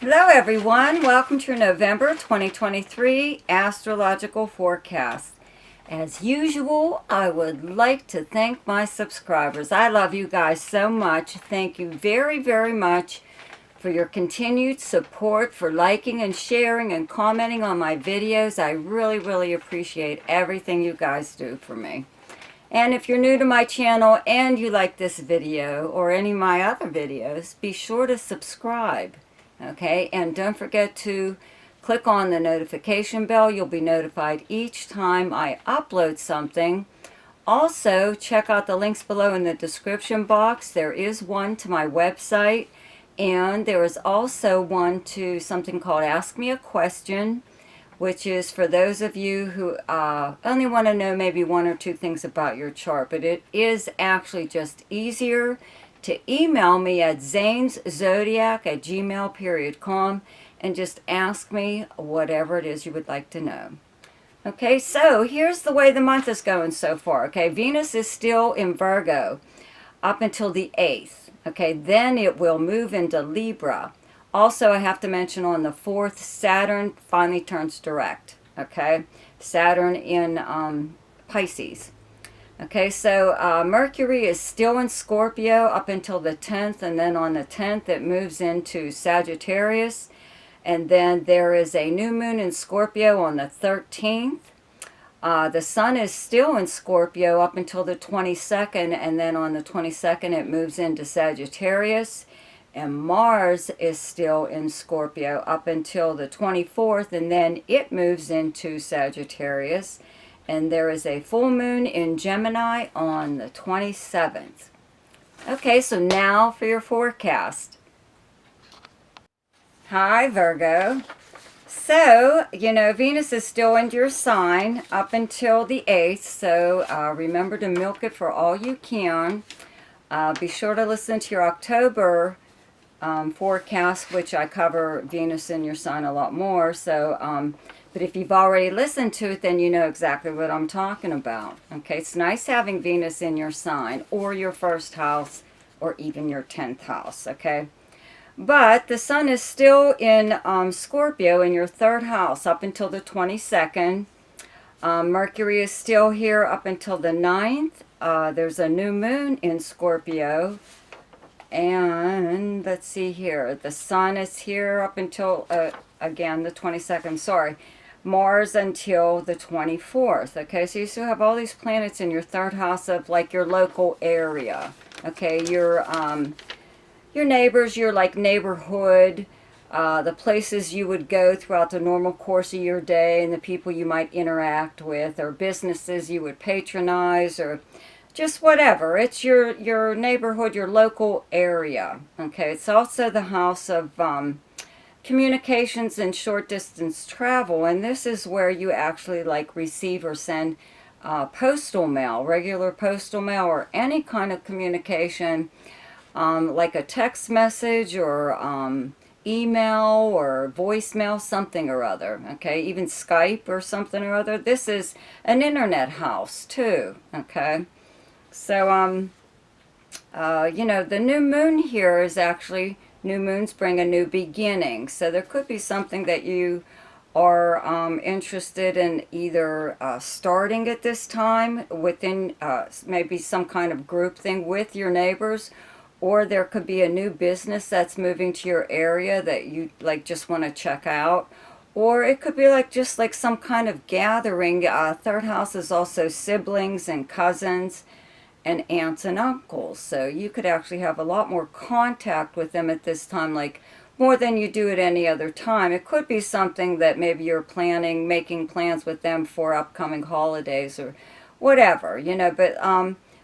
Hello everyone, welcome to your November 2023 Astrological Forecast. As usual, I would like to thank my subscribers. I love you guys so much. Thank you very, very much for your continued support, for liking and sharing and commenting on my videos. I really, really appreciate everything you guys do for me. And if you're new to my channel and you like this video or any of my other videos, be sure to subscribe. Okay, and don't forget to click on the notification bell. You'll be notified each time I upload something. Also, check out the links below in the description box. There is one to my website, and there is also one to something called Ask Me a Question, which is for those of you who only want to know maybe one or two things about your chart. But it is actually just easier to email me at zaneszodiac@gmail.com and just ask me whatever it is you would like to know. Okay, so here's the way the month is going so far. Okay, Venus is still in Virgo up until the 8th. Okay, then it will move into Libra. Also, I have to mention on the 4th, Saturn finally turns direct. Okay, Saturn in Pisces. Okay, so Mercury is still in Scorpio up until the 10th, and then on the 10th it moves into Sagittarius, and then there is a new moon in Scorpio on the 13th. The Sun is still in Scorpio up until the 22nd, and then on the 22nd it moves into Sagittarius, and Mars is still in Scorpio up until the 24th, and then it moves into Sagittarius. And there is a full moon in Gemini on the 27th. Okay, so now for your forecast. Hi, Virgo. So, Venus is still in your sign up until the 8th, so remember to milk it for all you can. Be sure to listen to your October forecast, which I cover Venus in your sign a lot more, so but if you've already listened to it, then you know exactly what I'm talking about. Okay, it's nice having Venus in your sign, or your first house, or even your 10th house, okay? But the Sun is still in Scorpio in your 3rd house up until the 22nd. Mercury is still here up until the 9th. There's a new moon in Scorpio. And let's see here. The Sun is here up until, again, the 22nd. Sorry. Mars until the 24th. Okay, so you still have all these planets in your 3rd house of like your local area. Okay, your neighbors, your like neighborhood, the places you would go throughout the normal course of your day, and the people you might interact with, or businesses you would patronize, or just whatever. It's your neighborhood, your local area. Okay, it's also the house of communications and short distance travel, and this is where you actually like receive or send postal mail, regular postal mail, or any kind of communication, like a text message or email or voicemail, something or other. Okay, even Skype or something or other. This is an internet house too. Okay, so the new moon here is actually, new moons bring a new beginning. So there could be something that you are interested in either starting at this time within maybe some kind of group thing with your neighbors, or there could be a new business that's moving to your area that you like just want to check out. Or it could be like just like some kind of gathering. 3rd house is also siblings and cousins and aunts and uncles, so you could actually have a lot more contact with them at this time, like more than you do at any other time. It could be something that maybe you're planning, making plans with them for upcoming holidays or whatever, but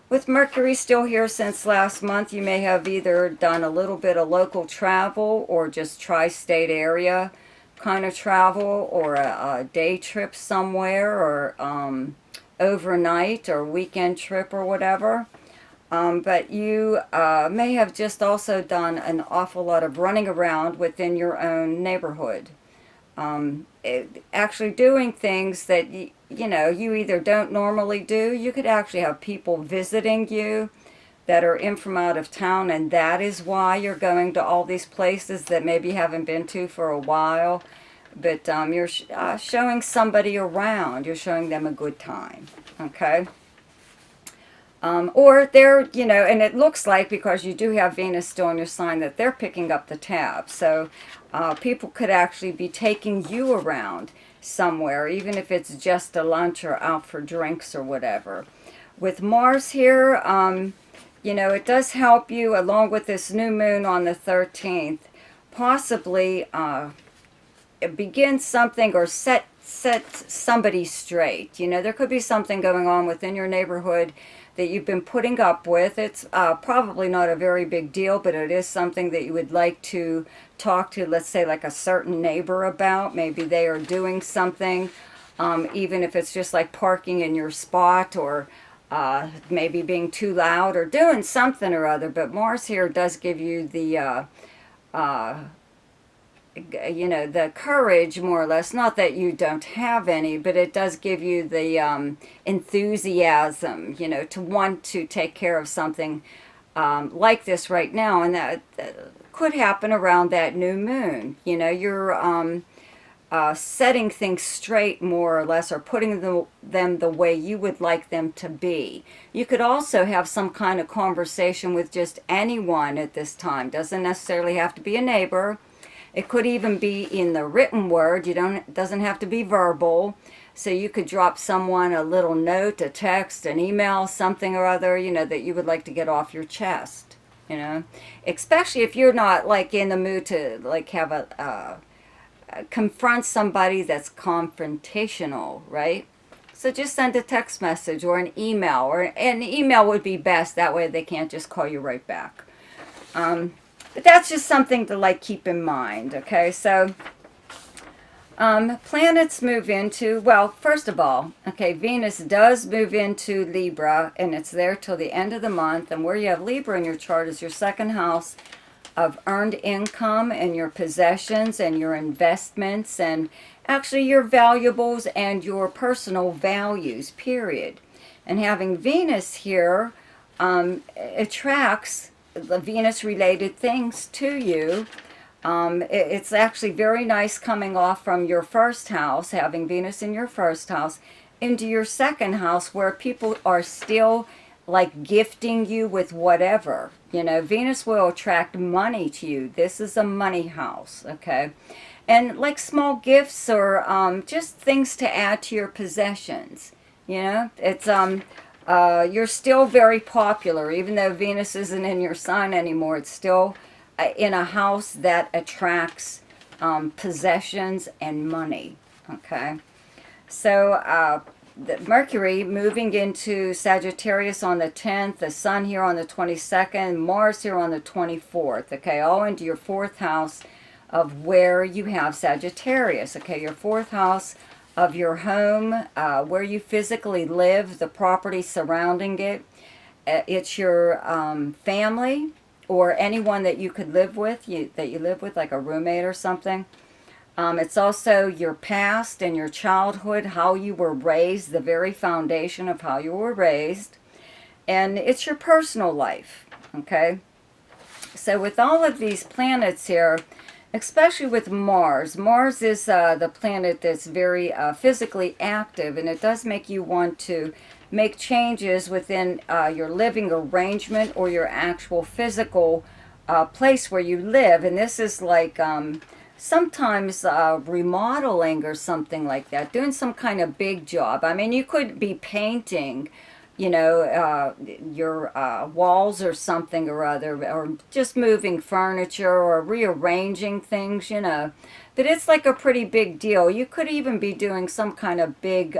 with Mercury still here since last month, you may have either done a little bit of local travel or just tri-state area kind of travel, or a day trip somewhere, or overnight or weekend trip or whatever. But you may have just also done an awful lot of running around within your own neighborhood. Actually doing things that you either don't normally do. You could actually have people visiting you that are in from out of town, and that is why you're going to all these places that maybe you haven't been to for a while. But you're showing somebody around. You're showing them a good time, okay? Or they're, you know, and it looks like, because you do have Venus still in your sign, that they're picking up the tab. So people could actually be taking you around somewhere, even if it's just a lunch or out for drinks or whatever. With Mars here, you know, it does help you, along with this new moon on the 13th, possibly begin something or set somebody straight. You know, there could be something going on within your neighborhood that you've been putting up with. It's probably not a very big deal, but it is something that you would like to talk to, let's say, like a certain neighbor about. Maybe they are doing something, even if it's just like parking in your spot, or maybe being too loud, or doing something or other. But Mars here does give you the you know, the courage, more or less. Not that you don't have any, but it does give you the enthusiasm, you know, to want to take care of something like this right now. And that could happen around that new moon. You know, you're setting things straight, more or less, or putting them the way you would like them to be. You could also have some kind of conversation with just anyone at this time. Doesn't necessarily have to be a neighbor. It could even be in the written word. It doesn't have to be verbal. So you could drop someone a little note, a text, an email, something or other, you know, that you would like to get off your chest, you know. Especially if you're not, like, in the mood to, like, have confront somebody that's confrontational, right? So just send a text message or an email, or an email would be best. That way they can't just call you right back. But that's just something to, like, keep in mind, okay? So planets move into, well, first of all, okay, Venus does move into Libra, and it's there till the end of the month. And where you have Libra in your chart is your second house of earned income and your possessions and your investments, and actually your valuables and your personal values, period. And having Venus here attracts the Venus-related things to you. It's actually very nice coming off from your first house, having Venus in your first house, into your second house, where people are still, like, gifting you with whatever. You know, Venus will attract money to you. This is a money house, okay? And, like, small gifts, or just things to add to your possessions. You know, it's you're still very popular, even though Venus isn't in your sign anymore. It's still in a house that attracts possessions and money, okay? So the Mercury moving into Sagittarius on the 10th, the Sun here on the 22nd, Mars here on the 24th, okay? All into your fourth house of where you have Sagittarius, okay? Your fourth house of your home, where you physically live, the property surrounding it. It's your family, or anyone that you could live with, that you live with, like a roommate or something. It's also your past and your childhood, how you were raised, the very foundation of how you were raised. And it's your personal life, okay? So with all of these planets here, especially with Mars. Mars is the planet that's very physically active, and it does make you want to make changes within your living arrangement or your actual physical place where you live. And this is like sometimes remodeling or something like that, doing some kind of big job. I mean, you could be painting, you know, your walls or something or other, or just moving furniture or rearranging things, you know. But it's like a pretty big deal. You could even be doing some kind of big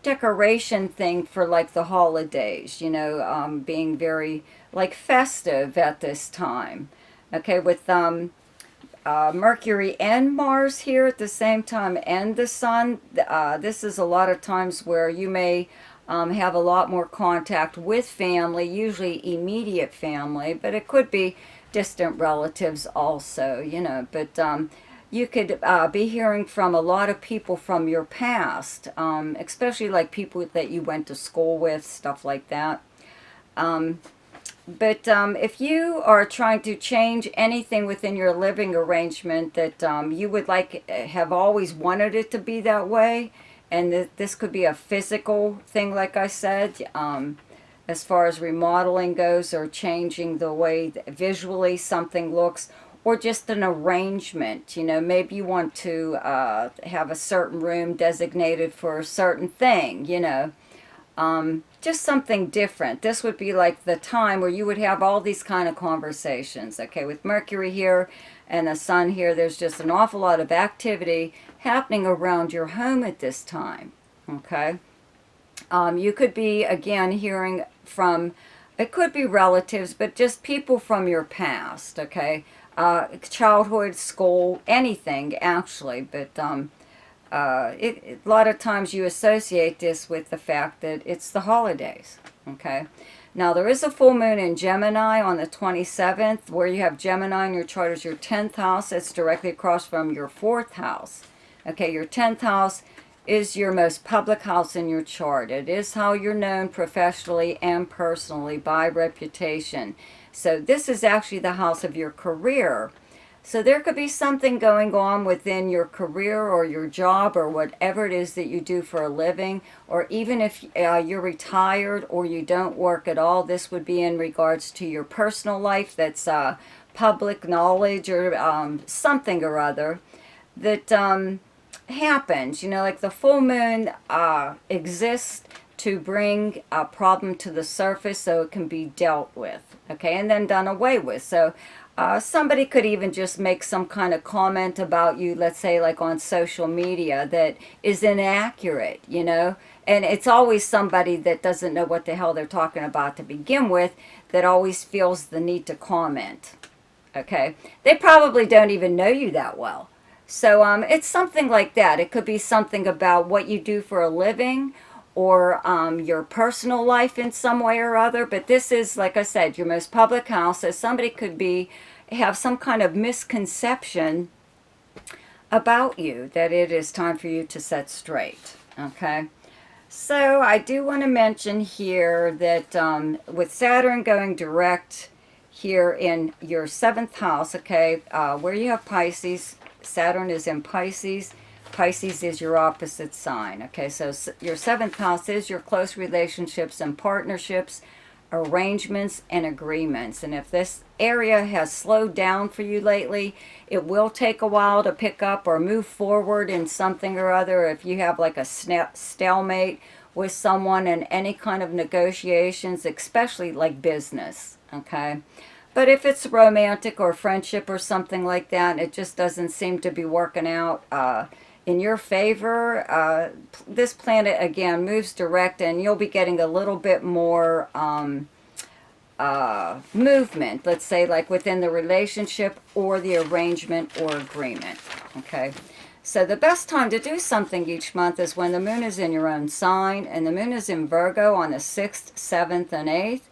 decoration thing for, like, the holidays, you know, being very, like, festive at this time. Okay, with Mercury and Mars here at the same time, and the Sun, this is a lot of times where you may have a lot more contact with family, usually immediate family, but it could be distant relatives also, you know. But you could be hearing from a lot of people from your past, especially like people that you went to school with, stuff like that. But if you are trying to change anything within your living arrangement that you would like, have always wanted it to be that way, and this could be a physical thing, like I said, as far as remodeling goes, or changing the way visually something looks, or just an arrangement. You know, maybe you want to have a certain room designated for a certain thing, you know. Just something different. This would be like the time where you would have all these kind of conversations. Okay, with Mercury here and the Sun here, there's just an awful lot of activity happening around your home at this time. Okay, you could be, again, hearing from, it could be relatives, but just people from your past. Okay, childhood, school, anything actually, but a lot of times you associate this with the fact that it's the holidays. Okay, now there is a full moon in Gemini on the 27th, where you have Gemini in your chart as your 10th house. It's directly across from your 4th house. Okay, your 10th house is your most public house in your chart. It is how you're known professionally and personally, by reputation. So this is actually the house of your career. So there could be something going on within your career or your job or whatever it is that you do for a living, or even if you're retired or you don't work at all, this would be in regards to your personal life that's public knowledge, or something or other that happens. You know, like the full moon exists to bring a problem to the surface so it can be dealt with, okay, and then done away with. So somebody could even just make some kind of comment about you, let's say like on social media, that is inaccurate, you know, and it's always somebody that doesn't know what the hell they're talking about to begin with, that always feels the need to comment. Okay, they probably don't even know you that well. So it's something like that. It could be something about what you do for a living, or your personal life in some way or other. But this is, like I said, your most public house. So somebody could have some kind of misconception about you that it is time for you to set straight. Okay, so I do want to mention here that with Saturn going direct here in your 7th house, okay, where you have Pisces, Saturn is in Pisces. Pisces is your opposite sign. Okay, so your 7th house is your close relationships and partnerships, arrangements and agreements. And if this area has slowed down for you lately, it will take a while to pick up or move forward in something or other. If you have like a stalemate with someone in any kind of negotiations, especially like business, okay? But if it's romantic or friendship or something like that, it just doesn't seem to be working out in your favor, this planet again moves direct, and you'll be getting a little bit more movement, let's say, like within the relationship or the arrangement or agreement. Okay, so the best time to do something each month is when the moon is in your own sign, and the moon is in Virgo on the 6th, 7th, and 8th.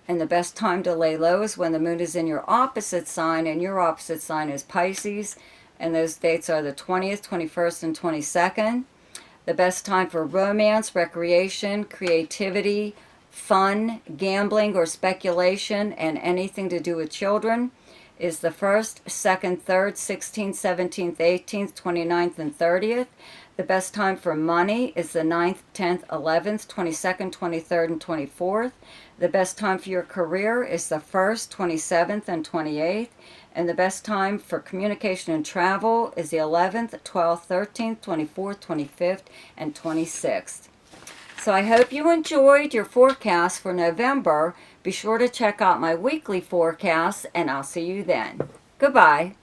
And the best time to lay low is when the moon is in your opposite sign, and your opposite sign is Pisces. And those dates are the 20th, 21st, and 22nd. The best time for romance, recreation, creativity, fun, gambling, or speculation, and anything to do with children is the 1st, 2nd, 3rd, 16th, 17th, 18th, 29th, and 30th. The best time for money is the 9th, 10th, 11th, 22nd, 23rd, and 24th. The best time for your career is the 1st, 27th, and 28th. And the best time for communication and travel is the 11th, 12th, 13th, 24th, 25th, and 26th. So I hope you enjoyed your forecast for November. Be sure to check out my weekly forecast, and I'll see you then. Goodbye.